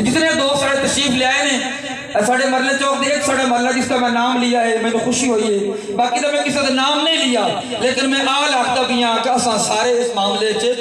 جتنے دوست سارے تشریف لے آئے نے ساڑھے مرلے چوک دے ایک ساڑھے مرلہ جس کا میں نام لیا ہے میں تو خوشی ہوئی ہے، باقی تو میں کسی کا نام نہیں لیا، لیکن میں آل آختا بھی ہاں کہ اساں سارے اس معاملے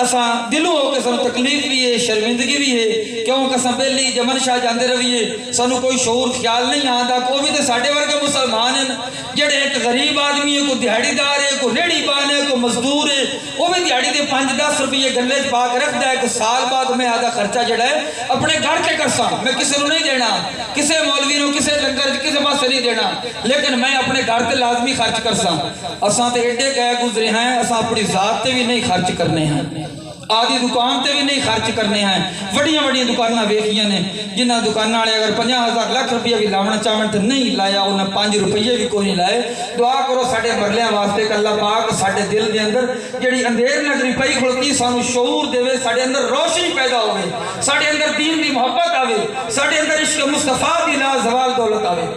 اساں دلوں ہو کے سانو تکلیف بھی ہے، شرمندگی بھی ہے، کیوں کہ اساں پہلی جمن شاہ جاندے رویے سانو کوئی شعور خیال نہیں آندا کوئی بھی تے ساڈے ورگے مسلمان ہیں جڑے ایک غریب آدمی ہے، کوئی دیہڑی دار ہے، کوئی ریڑھی پان ہے، کوئی مزدور ہے، وہ بھی دیہڑی دے 5-10 روپے گلے پا کے رکھتا ہے کہ سال بعد میں آدھا خرچہ جڑا ہے اپنے گھر کے کرساں، میں کسی کو نہیں دینا، کسی مولوی نو کسی لنگر کسی پاس نہیں دینا، لیکن میں اپنے گھر تے لازمی خرچ کرساں۔ اساں تے ایڈے گئے گزرے ہیں، اساں اپنی ذات تے بھی نہیں خرچ کرنے ہیں، آدھی دکان تے بھی نہیں خرچ کرنے ہیں، بڑیاں بڑیاں دکاناں ویکھیاں نے جنہ دکاناں والے اگر 50,000 لاکھ روپیہ بھی لاونا چاہن تے نہیں لایا، انہیں 5 روپیے بھی کوئی نہیں لائے۔ دعا کرو ساڈے مرلیاں واسطے کہ اللہ پاک ساڈے دل دے اندر جڑی اندھیر نگری پئی کھڑوتی سانو شعور دے، ساڈے اندر روشنی پیدا ہوئے، ساڈے اندر دین دی محبت آوے، ساڈے اندر عشق مصطفیٰ دی لا زوال دولت آوے۔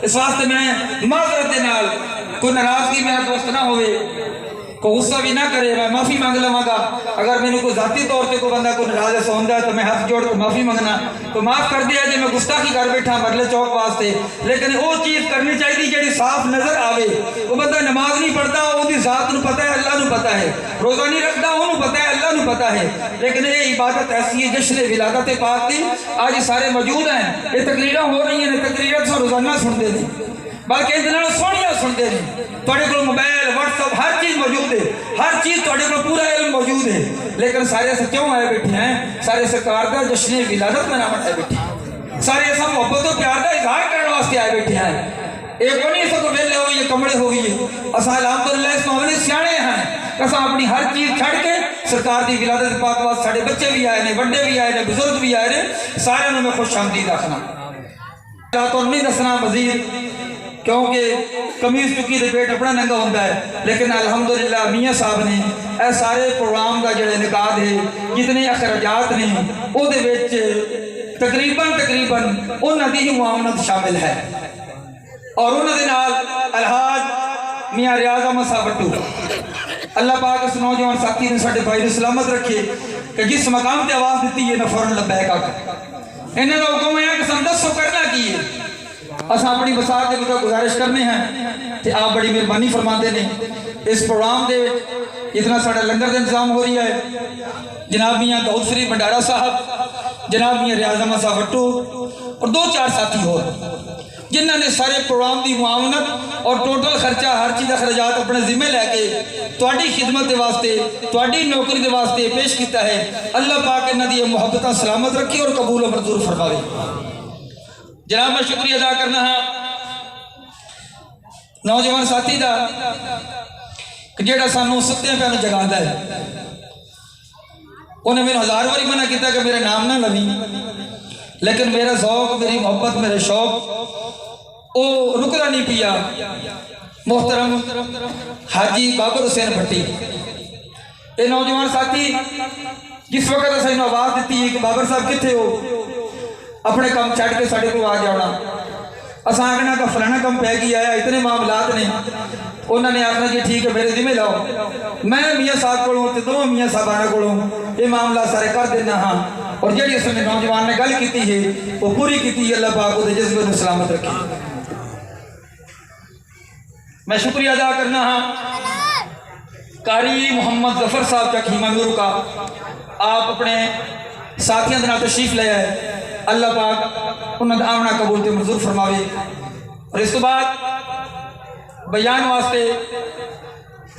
اس واسطے میں معذرت دے نال کوئی ناراضگی میرا دوست نہ ہوئے، کوئی غصہ بھی نہ کرے، میں معافی مانگ لواں گا، اگر میں نے کوئی ذاتی طور پہ کوئی بندہ کوئی ناراض سوندا ہے تو میں ہاتھ جوڑ کے معافی مانگنا تو معاف کر دیا جی میں گستاخی کر بیٹھا مرلے چوک واسطے، لیکن وہ چیز کرنی چاہیے جڑی صاف نظر آوے۔ وہ بندہ نماز نہیں پڑھتا وہ دی ذات نو پتہ ہے، اللہ نو پتہ ہے، روزہ نہیں رکھتا وہ نو پتہ ہے، اللہ نو پتہ ہے، لیکن یہ عبادت ایسی ہے جشن ولادت پاک دی آج سارے موجود ہیں، یہ تقریریں ہو رہی ہیں، تقریریں تو روزانہ سنتے ہیں بلکہ ادھر سونیاں سنتے ہیں، تھوڑے کو موبائل واٹس ایپ ہر چیز موجود ہے، ہر چیز تھوڑے کو پورا علم موجود ہے، لیکن سارے سے کیوں آئے بیٹھے ہیں؟ سارے سرکار کا جشن ولادت مناون آئے بیٹھے ہیں، سارے ایسا محبت و پیار کا اظہار کرنے واسطے آئے بیٹھے ہیں۔ ایک کو نہیں ایسا کو ویلے ہوئی ہے کمڑے ہوئی ہے، اساں الحمدللہ اس معاملے سیانے ہیں، اساں اپنی ہر چیز چھڑ کے سرکار دی ولادت پاک واسطے ساڈے بچے بھی آئے نے، بڑے بھی آئے نے، بزرگ بھی آئے نے، سارے میں خوش آمدید آکھنا تو نہیں دسنا مزید کیونکہ کمیز چکی دے پیٹ اپنا ننگا ہوندہ ہے، لیکن الحمدللہ میاں صاحب نے اے سارے پروگرام کا جڑے نکات ہے جتنے اخراجات نے او دے وچ تقریباً انہاں دی معاونت شامل ہے، اور انہاں دے نال الحاج میاں ریاض احمد صاحب بٹو اللہ پاک اس نوجوان ساتھی نے ساڈے بھائی سلامت رکھے کہ جس مقام تے آواز دیتی ہے نہ فوراً لبیک آکا انہاں دا حکم ہے کہ سندسو کرنا کی ہے، اساں اپنی بساط دے بتا گزارش کرنے ہیں کہ آپ بڑی مہربانی فرماتے ہیں اس پروگرام دے اتنا ساڑھا لنگر دے انتظام ہو رہی ہے، جناب میاں داؤد شریف بنڈارہ صاحب، جناب میاں ریاض احمد صاحب بٹو اور 2-4 ساتھی ہو جنہوں نے سارے پروگرام دی معاونت اور ٹوٹل خرچہ ہر چیز اخراجات اپنے ذمہ لے کے تواڈی خدمت دے واسطے تواڈی نوکری دے واسطے پیش کیتا ہے، اللہ پاک انہاں دی محبتاں سلامت رکھی اور قبول و منظور فرماوے۔ جناب میں شکریہ ادا کرنا ہاں نوجوان ساتھی دا کہ جیڑا سانو ستیاں پہنوں جگاندہ ہے، انہیں میرے 1000 باری منع کیتا کہ میرے نام نہ لوی، لیکن میرا ذوق میری محبت میرے شوق او رکنا نہیں پیا۔ محترم حاجی بابر حسین بھٹی اے نوجوان ساتھی جس وقت اسے انہوں آواز دیتی ہے کہ بابر صاحب کتھے ہو اپنے کام چھڑ کے ساڑھے کو آ جانا، اساں آگنا کا فلانا کام پہ گیا ہے، اتنے معاملات نے، انہوں نے آخنا جی ٹھیک ہے میرے ذمہ لاؤ، میں میاں صاحب کو ہوں تے دو میاں صاحبانہ کو ہوں یہ معاملہ سارے کر دینا ہاں، اور جڑی اس میں نوجوان نے گل کیتی ہے وہ پوری کیتی ہے، اللہ پاک دے جذبے کو سلامت رکھے۔ میں شکریہ ادا کرنا ہاں قاری محمد ظفر صاحب چکھیمہ میرو کا، آپ اپنے ساتھیاں دنال تشریف لے آئے، اللہ پاک انہوں نے آمنا قبول تے منظور فرماوے، اور اس کے بعد بیان واسطے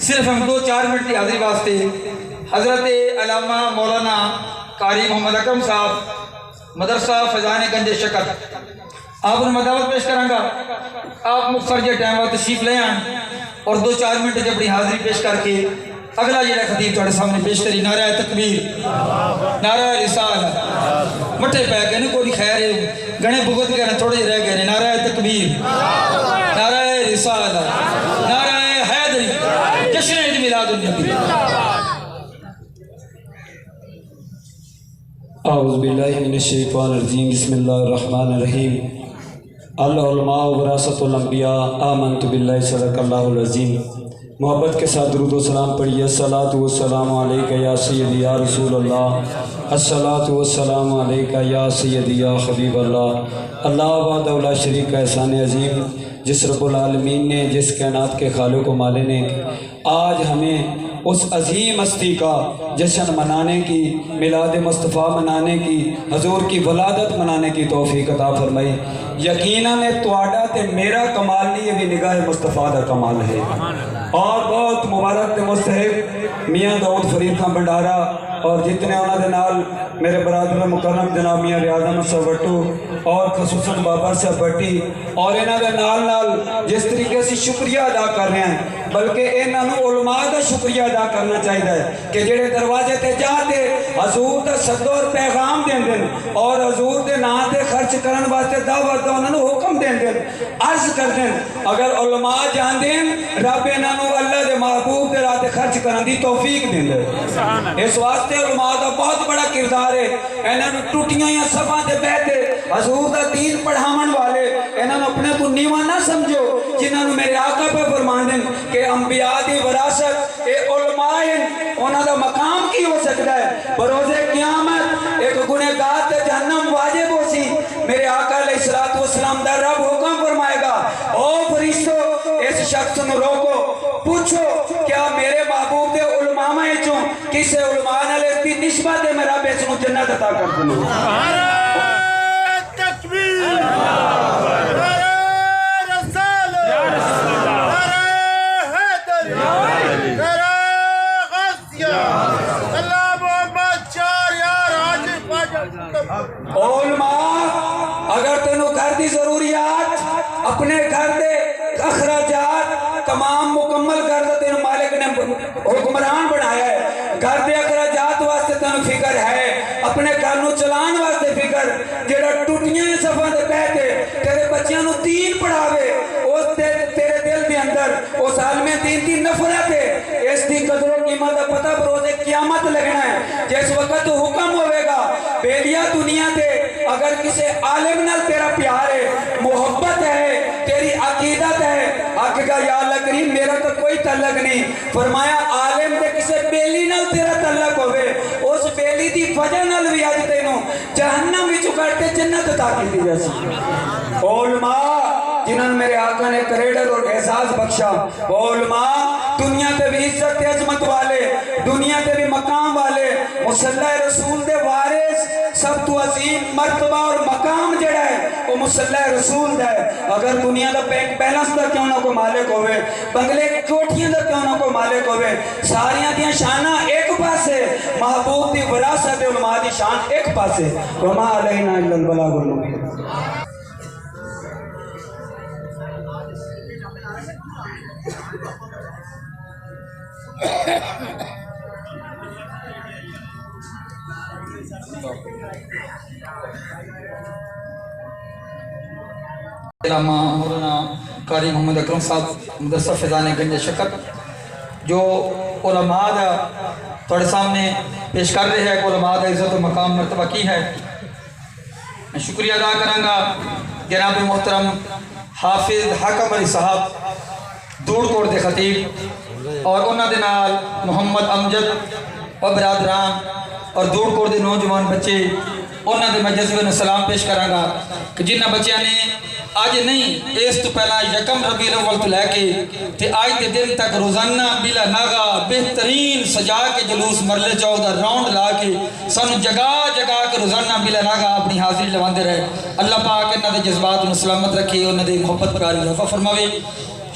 صرف ہم 2-4 منٹ کی حاضری واسطے حضرت علامہ مولانا قاری محمد اکرم صاحب مدرسہ فیضان گنج شکر آپ انہوں مدعوت پیش کریں گا، آپ مختصر جے ٹائم وقت تشریف لے آئیں اور 2-4 منٹ جب اپنی حاضری پیش کر کے اگلا جڑا خطیب تھوڑے سامنے پیش کری نعرہ تکبیر، نعرہ رسالہ، مٹھے پہ گئے نے کوئی خیر ہے گھنے بھگت گئے نے تھوڑے رہ گئے، نعرہ تکبیر، نعرہ رسالہ، نعرہ حیدری، جشن عید میلاد النبی۔ اعوذ باللہ من الشیطان الرجیم، بسم اللہ الرحمن الرحیم۔ العلماء وراثۃ الانبیاء آمنت باللہ صدق اللہ العظیم۔ محبت کے ساتھ درود و سلام پڑھیے۔ الصلاۃ والسلام علیکہ یا سیدی یا رسول اللہ، الصلاۃ والسلام علیکہ یا سیدی یا حبیب اللہ۔ اللہ وحدہ لا شریک کا احسان عظیم، جس رب العالمین نے، جس کائنات کے خالق و مالک نے آج ہمیں اس عظیم ہستی کا جشن منانے کی، میلاد مصطفیٰ منانے کی، حضور کی ولادت منانے کی توفیق عطا فرمائی۔ یقیناً تواڈا تے میرا کمال نہیں، یہ بھی نگاہ مصطفیٰ دا کمال ہے۔ اور بہت مبارک تے مستحق میاں داؤد فرید خان بنڈارا اور جتنے انہوں دے نال میرے برادر مکرم جناب میاں ریاض احمد صاحب بٹو اور خصوصاً بابر صاحب بٹی اور انہوں دے نال جس طریقے سے شکریہ ادا کر رہے ہیں، بلکہ انہوں علماء دا شکریہ ادا کرنا چاہیے کہ جڑے دروازے تے جاتے حضور دا صدو اور پیغام دین دن اور حضور دے نام تے خرچ کرن واسطے دعوت دا انہوں حکم دین دن، عرض کر دین اگر علماء جان دین رب انہوں اللہ دے محبوب دے راہ تے خرچ کرن دی توفیق دین دے۔ اس واسطے علماء دا بہت بڑا کردار ہے۔ انہوں ٹوٹیاں یا صفحہ تے بیٹھے حضور دا دین پڑھاون والے انہوں اپنے کو نیواں نہ سمجھو، جنہوں میرے آقا پہ فرمان دیں کہ انبیاء دی وراثت اے علماء ہیں، انہوں دا مقام کی ہو سکتا ہے؟ بروز قیامت ایک گنہگار تے جہنم واجب ہو سی، میرے آقا علیہ السلام دا رب حکم فرمائے گا، او فرشتو اس شخص نو روکو، پوچھو کیا میرے محبوب دے علماء میں چوں کسے علماء نال اس دی نسبت ہے، میرا بیچ نو جنت عطا کر دوں۔ علماء اگر تینوں گھر دی ضروریات اپنے گھر دے اخراجات تمام مکمل کر دے، تینوں مالک نے حکمران بنایا ہے، گھر دے اخراجات واسطے تینوں فکر ہے، اپنے گھر نو چلان واسطے فکر، جڑا ٹوٹیاں صفاں دے بیٹھے تیرے بچیاں نو دین پڑھاوے، اس تیرے دل دے اندر اس عالم دین دی نفرت ہے، اس دی قدر و قیمت دا پتہ بروز قیامت لگنا ہے، جس وقت حکم ہوئے گا بیلیا دنیا دے اگر کسی عالم نال تیرا پیار ہے، محبت ہے، تیری عقیدت ہے، آقا کا یا اللہ کریم میرا تو کوئی تعلق نہیں، فرمایا عالم دے کسی بیلی نال تیرا تعلق ہوئے، اس بیلی دی وجہ نال بھی آج تینوں جہنم بھی چکرتے جنت عطا کی دی جیسی۔ علماء جنہوں میرے آقا نے کریڈر اور احساس بخشا، علماء دنیا تے بھی عزت عظمت والے، دنیا تے بھی مقام والے، مصلی رسول دے وارث، سب تو عظیم مرتبہ اور مقام جڑا ہے وہ مصلی رسول دا ہے۔ اگر دنیا دا بینک بیلنس دا کیوں نہ کو مالک ہوئے، بنگلے کوٹھیاں دا کیوں نہ کو مالک ہوئے، ساریاں دیاں شانہ ایک پاسے، محبوب دی وراثت علماء دی شان ایک پاسے، وما علینا الا البلاغ المبین۔ علامہ مولانا قاری محمد اکرم صاحب مدرسہ فیضان گنج شکر جو علماء دا تھوڑے سامنے پیش کر رہے ہیں کہ علماء دا عزت و مقام مرتبہ کی ہے، میں شکریہ ادا کروں گا جناب محترم حافظ حکم علی صاحب دوڑ کوڑ دے خطیب اور انہوں دے نال محمد امجد و برادران اور دوڑ کوڑ دے نوجوان بچے، انہوں دے میں جذبے میں سلام پیش کروں گا کہ جنہ بچیاں نے آج نہیں اس تو پہلا یکم ربیع الاول تو لے کے تے آج دے دن تک روزانہ بلا ناغا بہترین سجا کے جلوس مرلے چودہ راؤنڈ لا کے سانو جگہ جگہ کے روزانہ بلا ناغا اپنی حاضری لواندے رہے۔ اللہ پاک انہاں دے جذبات انہوں سلامت رکھے، انہاں دے محبت پراری رفع فرماوے۔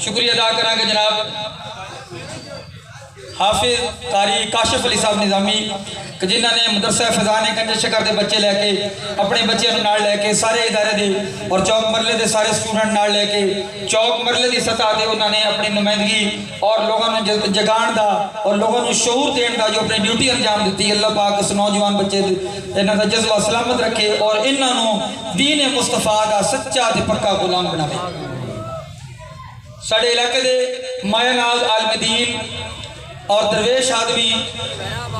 شکریہ ادا کریں گے جناب حافظ قاری کاشف علی صاحب نظامی کہ جنہوں نے مدرسہ فیضان گنج شکر دے بچے لے کے اپنے بچے نال لے کے سارے ادارے دے اور چوک مرلے دے سارے سٹوڈنٹ نال لے کے چوک مرلے دی سطح دے انہوں نے اپنی نمائندگی اور لوگوں نے جگان دا اور لوگوں نے شعور دین دا جو اپنی ڈیوٹی انجام دیتی۔ اللہ پاک اس نوجوان بچے انہوں دا جذبہ سلامت رکھے اور انہوں دین مصطفیٰ دا سچا تے پکا غلام بناوے۔ ساڑھے علاقے دے مایا ناز عالم دین اور درویش آدمی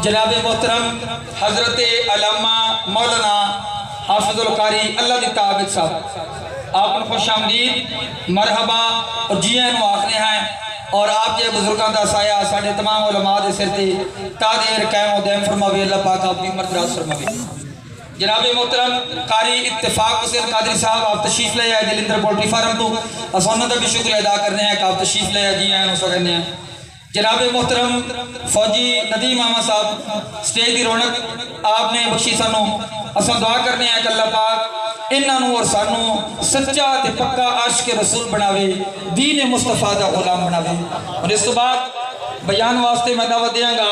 جناب محترم حضرت علامہ مولانا حافظ القاری اللہ دی تعبد صاحب آپ کو خوش آمدید مرحبا اور جی آئین آخنے ہیں اور آپ کے بزرگان دا سایہ ساڑھے تمام علماء دے سرتے تا دیر قائم و دائم فرماوی اللہ پاک آپ بھی مردراز فرماوی. جناب محترم قاری اتفاق حسین قادری صاحب آپ تشریف لے آئے دلندر پولٹری فارم تو اسونہ دا بھی شکریہ ادا کرنے ہیں کہ آپ تشریف لے آئے جی آئین اسا کرنے ہیں. جناب محترم فوجی ندیم احمد صاحب سٹیج دی رونق آپ نے بخشی سانو اساں دعا کرنے ہیں کہ اللہ پاک انہوں اور سانو سچا تے پکا عاشق رسول بناوے دین مصطفیٰ دا غلام بناوے. اور اس تو بعد بیان واسطے میں دعوت دیاں گا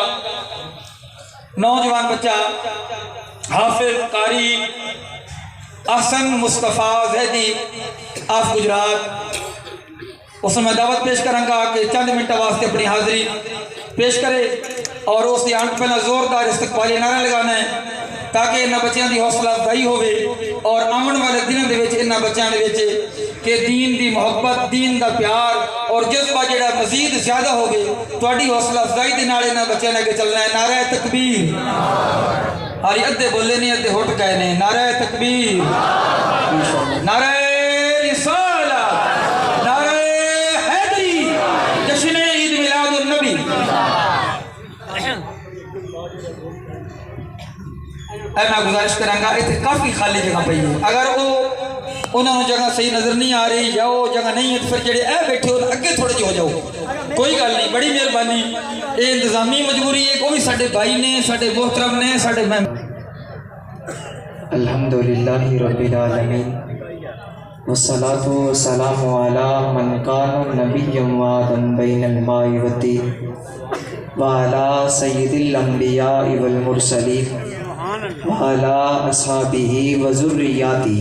نوجوان بچہ حافظ قاری احسن مصطفیٰ زیدی آف گجرات اس میں دعوت پیش کروں گا کہ چند منٹ واسطے اپنی حاضری پیش کرے اور اس دی آنکھ پہلا زوردار استقبالی نعرہ لگانا ہے تاکہ انہاں بچیاں دی حوصلہ افزائی ہوئے اور آمن والے دنوں دے وچ انہاں بچیاں دے وچ کہ دین دی محبت دین دا پیار اور جذبہ جڑا مزید زیادہ ہوگے تہاڈی حوصلہ افزائی دے نال انہاں بچیاں نے چلنا ہے. نعرہ تکبیر ہاری ادھے بولے نہیں ادھے ہٹ گئے نے. نعرہ تکبیر نعرہ رسالت نعرہ حیدری جشن عید میلاد النبی. میں گزارش کروں گا اتنے کافی خالی جگہ پئی ہے اگر انہوں جگہ صحیح نظر نہیں آ رہی یا وہ جگہ نہیں ہے تو پھر جڑے اے بیٹھے ہو اگے تھوڑے جی ہو جاؤ کوئی گل نہیں. بڑی مہربانی یہ انتظامی مجبوری ہے وہ بھی ساڈے بھائی نے ساڈے محترم نے ساڈے الحمدللہ رب العالمین والصلاة والسلام علی من کان نبیا وعدا بین الماء والطین وعلی سید الانبیاء والمرسلین وعلی اصحابہ وذریاتہ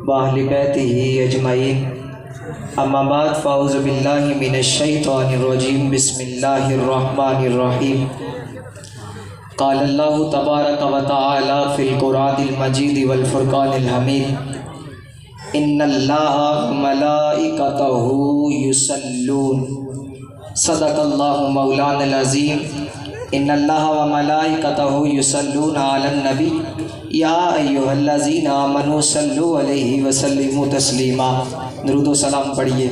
واہل بیتہ اجمعین. اما بعد فاعوذ باللہ من الشیطان الرجیم بسم اللہ الرحمن الرحیم. قال اللہ تبارک و تعالی فی القرآن المجید والفرقان الحمید ان اللہ ملائکتہ یصلون صدق اللہ مولانا العظیم. ان اللہ و ملائکتہ یصلون علی النبی یا ایھا الذین آمنوا صلوا علیہ وسلموا تسلیما. درود و سلام پڑھیے.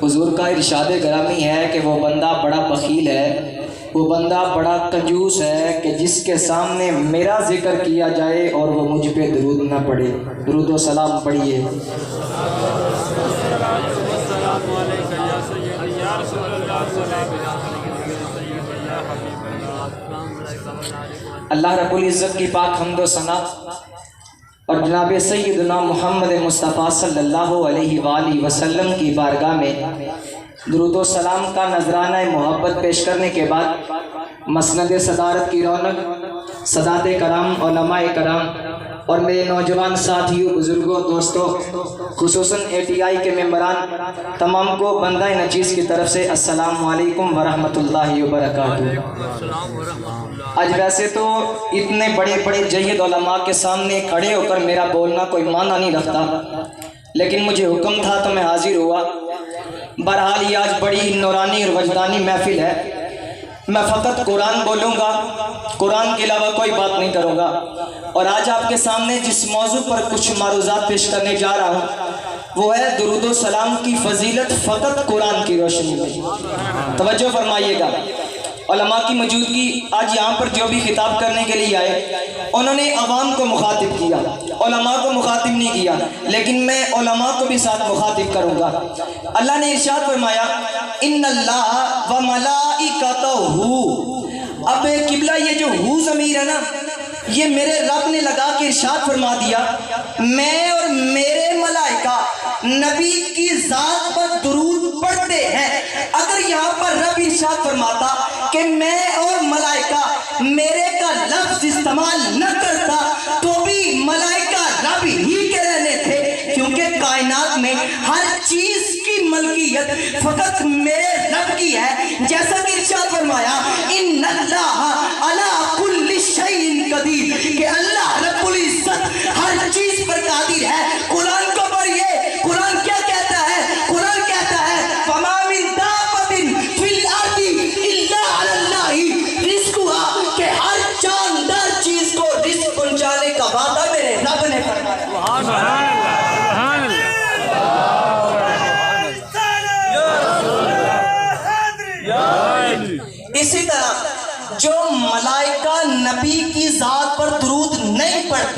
حضور کا ارشاد گرامی ہے کہ وہ بندہ بڑا بخیل ہے وہ بندہ بڑا کنجوس ہے کہ جس کے سامنے میرا ذکر کیا جائے اور وہ مجھ پہ درود نہ پڑھے. درود و سلام پڑھیے. اللہ رب العزت کی پاک حمد و ثنا اور جناب سیدنا محمد مصطفیٰ صلی اللہ علیہ وآلہ وسلم کی بارگاہ میں درود و سلام کا نذرانہ محبت پیش کرنے کے بعد مسند صدارت کی رونق سادات کرام علماء کرام اور میرے نوجوان ساتھیوں بزرگوں دوستوں خصوصاً اے ٹی آئی کے ممبران تمام کو بندہ نچیز کی طرف سے السلام علیکم ورحمۃ اللہ وبرکاتہ. آج ویسے تو اتنے بڑے بڑے جید علماء کے سامنے کھڑے ہو کر میرا بولنا کوئی معنی نہیں رکھتا لیکن مجھے حکم تھا تو میں حاضر ہوا. بہرحال یہ آج بڑی نورانی اور وجدانی محفل ہے. میں فقط قرآن بولوں گا قرآن کے علاوہ کوئی بات نہیں کروں گا. اور آج آپ کے سامنے جس موضوع پر کچھ معروضات پیش کرنے جا رہا ہوں وہ ہے درود و سلام کی فضیلت فقط قرآن کی روشنی میں. توجہ فرمائیے گا. علماء کی موجودگی آج یہاں پر جو بھی خطاب کرنے کے لیے آئے انہوں نے عوام کو مخاطب کیا علماء کو مخاطب نہیں کیا لیکن میں علماء کو بھی ساتھ مخاطب کروں گا. اللہ نے ارشاد فرمایا ان اللہ و ملائکتہ. اب قبلہ یہ جو ہو ضمیر ہے نا یہ میرے رب نے لگا کے ارشاد فرما دیا میں اور میرے ملائکہ نبی کی ذات پر درود پڑھتے ہیں. اگر یہاں پر رب ارشاد فرماتا کہ میں اور ملائکہ میرے کا لفظ استعمال نہ کرتا تو بھی ملائکہ رب ہی کے رہنے تھے کیونکہ کائنات میں ہر چیز کی ملکیت فقط میرے رب کی ہے. جیسا کہ ارشاد فرمایا ان اللہ علی کل شیء قدیر کہ اللہ رب العزت ہر چیز پر قادر ہے. قرآن کو پڑھیے قرآن کیا کہتا ہے. قرآن کہتا ہے فما من دابۃ فی الارض الا علی اللہ رزقها کہ ہر جاندار چیز کو رزق پہنچانے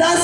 10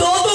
2-2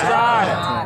4।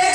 1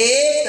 1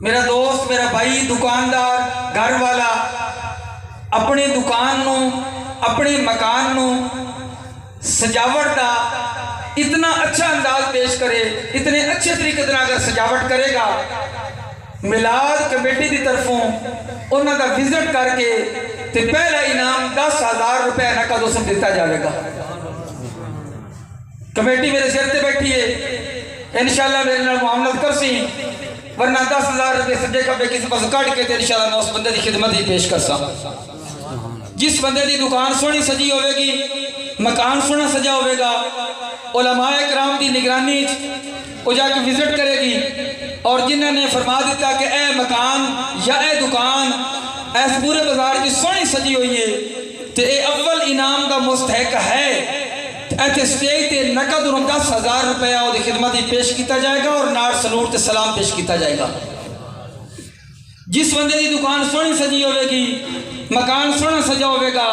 میرا دوست میرا بھائی دکاندار گھر والا اپنی دکان نو اپنے مکان نو سجاوٹ دا اتنا اچھا انداز پیش کرے، اتنے اچھے طریقے سے اگر سجاوٹ کرے گا، میلاد کمیٹی دی طرفوں انہوں دا وزٹ کر کے تے پہلا انعام 10,000 روپے نقد اسم دیتا جائے گا۔ کمیٹی میرے سر تے بیٹھی ہے، انشاءاللہ میرے نال معاملت کر سی، ورنہ 10,000 روپے سجے کبے کسی پاس کٹ کے تے انشاءاللہ میں اس بندے دی خدمت ہی پیش کر سا۔ جس بندے دی دکان سونی سجی ہوئے گی، مکان سونا سجا ہوئے گا، علماء کرام دی نگرانی وہ جا کے وزٹ کرے گی، اور جنہوں نے فرما دیتا کہ اے مکان یا اے دکان ایس پورے بازار کی سونی سجی ہوئی ہے تے اے اول انعام دا مستحق ہے، ایتھے سٹیج تے نقد 10,000 روپیہ وہ دی خدمت ہی پیش کیتا جائے گا اور نار سلوٹ تے سلام پیش کیتا جائے گا۔ جس بندے دی دکان سونی سجی ہوئے گی، مکان سونا سجا ہوئے گا،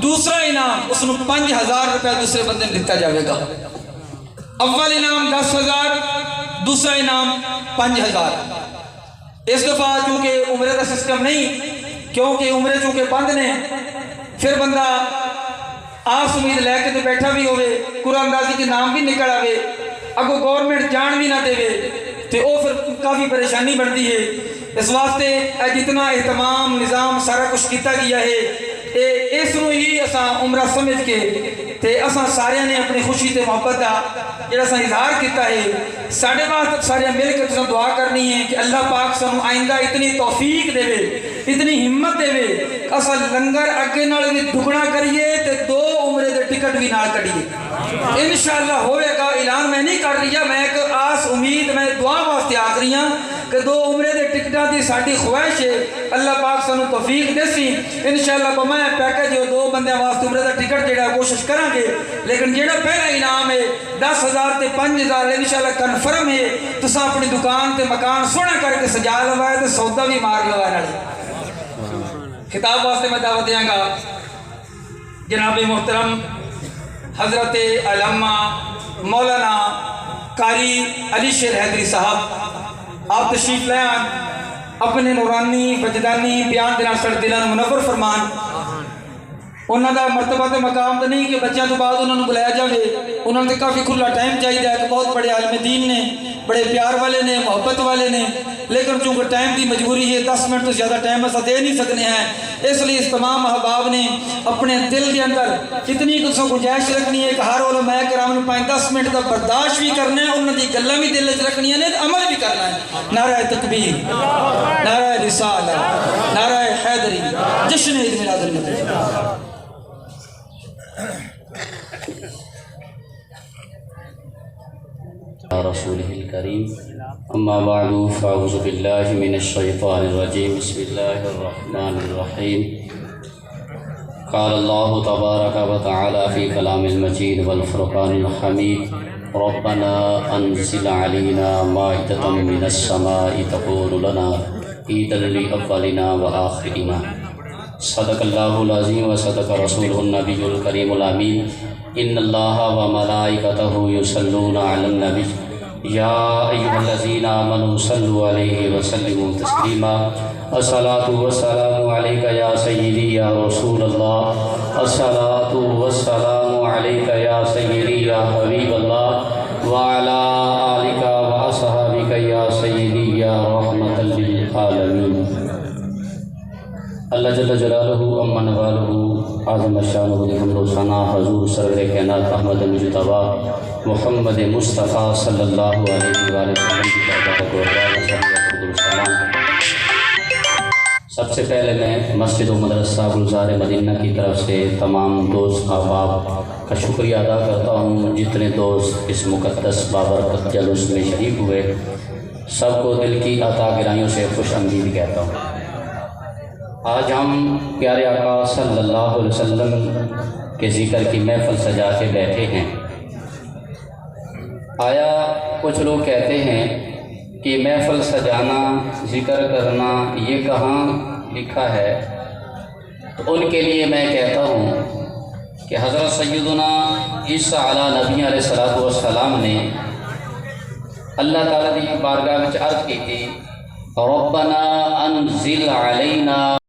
دوسرا انعام اس نے 5,000 روپے دوسرے بندے نے دیتا جاوے گا۔ اول انعام 10,000، دوسرا انعام 5,000۔ اس دفعہ چونکہ عمرے کا سسٹم نہیں، کیونکہ عمرے چونکہ بند نے، پھر بندہ آس امید لے کے تو بیٹھا بھی ہوئے، قرآن اندازی کے نام بھی نکل آوے، اگو گورنمنٹ جان بھی نہ دے تے او پھر کافی پریشانی بڑھتی ہے۔ اس واسطے جتنا اہتمام نظام سارا کچھ کیتا گیا ہے، اس نو ہی اساں عمرہ سمجھ کے تے اساں سارے نے اپنی خوشی تے محبت دا جڑا اساں اظہار کیتا ہے، ساڑھے واسطے سارے مل کے تساں دعا کرنی ہے کہ اللہ پاک سانو آئندہ اتنی توفیق دے وے، اتنی ہمت دے وے، اساں لنگر اگے نال بھی دگنا کریے تے 2 عمرے دے ٹکٹ بھی نال کڈیے انشاءاللہ ہوئے گا۔ اعلان میں نہیں کر رہی، میں ایک آس امید میں دعا واسطے آکھ رہی ہوں کہ 2 عمرے دے ٹکٹاں دی ساڈی خواہش ہے، اللہ پاک سانو توفیق دے سی انشاءاللہ کو میں پیکج 2 بندیاں واسطے عمرے دا ٹکٹ جڑا کوشش کریں گے، لیکن جڑا پہلا انعام ہے 10,000 تے 5,000 انشاءاللہ کنفرم ہے۔ تساں اپنی دکان تے مکان سونا کر کے سجا لوائے تے سودا بھی مار لوائے نال۔ خطاب واسطے میں دعوت دیاں گا جناب محترم حضرت علامہ مولانا قاری علی شیر حیدری صاحب، آپ تشریف لے آن، اپنے نورانی وجدانی بیان دینا سڑ دلان منور فرمان۔ انہوں دا مرتبہ تے مقام تو نہیں کہ بچیاں تو بعد انہوں نے بلایا جاوے، انہوں نے کافی کھلا ٹائم چاہیے کہ بہت بڑے عالم دین نے، بڑے پیار والے نے، محبت والے نے، لیکن چونکہ ٹائم دی مجبوری ہے، 10 منٹ تو زیادہ ٹائم ایسا دے نہیں سکنے ہیں، اس لیے اس تمام احباب نے اپنے دل کے اندر اتنی کچھ گنجائش رکھنی ہے کہ ہر علماء کرام نے 5-10 منٹ کا برداشت بھی کرنا ہے، انہوں نے گلاں بھی دل وچ رکھنی ہے، عمل بھی کرنا ہے۔ نعرہ تکبیر، نعرہ رسالہ، نعرہ حیدری، جشن عید میلاد النبی۔ رسوله الكريم اما بعد فاعوذ بالله من الشيطان الرجيم بسم الله الرحمن الرحيم قال الله تبارك وتعالى في كلام المجيد والفرقان الحميد ربنا انزل علينا مائدة من السماء تكون لنا عيدا لأولنا وآخرنا صدق الله العظيم وصدق رسوله النبي الكريم الأمين ان الله وملائكته يصلون على النبي يا أيها الذين آمنوا صلوا عليه وسلموا تسليما الصلاة والسلام عليك يا سيدي يا رسول الله الصلاة والسلام عليك يا سيدي يا حبيب الله وعلى آلك وأصحابك يا سيدي يا رحمة للعالمين۔ اللہ جل جلالہ اما نوالہ اعظم شانہ حمد و ثنا حضور سرور کائنات احمد مجتبی محمد مصطفیٰ صلی اللہ علیہ وآلہ وسلم کی برکات و سلام۔ سب سے پہلے میں مسجد و مدرسہ گلزار مدینہ کی طرف سے تمام دوست احباب کا شکریہ ادا کرتا ہوں، جتنے دوست اس مقدس بابرکت جلوس میں شریک ہوئے، سب کو دل کی عطا گرائیوں سے خوش آمدید کہتا ہوں۔ آج ہم پیارے آقا صلی اللہ علیہ وسلم کے ذکر کی محفل سجا کے بیٹھے ہیں۔ آیا کچھ لوگ کہتے ہیں کہ محفل سجانا، ذکر کرنا یہ کہاں لکھا ہے؟ تو ان کے لیے میں کہتا ہوں کہ حضرت سیدنا عیسیٰ علیہ نبی علیہ السلام نے اللہ تعالیٰ کی بارگاہ میں عرض کی تھی ربنا انزل علينا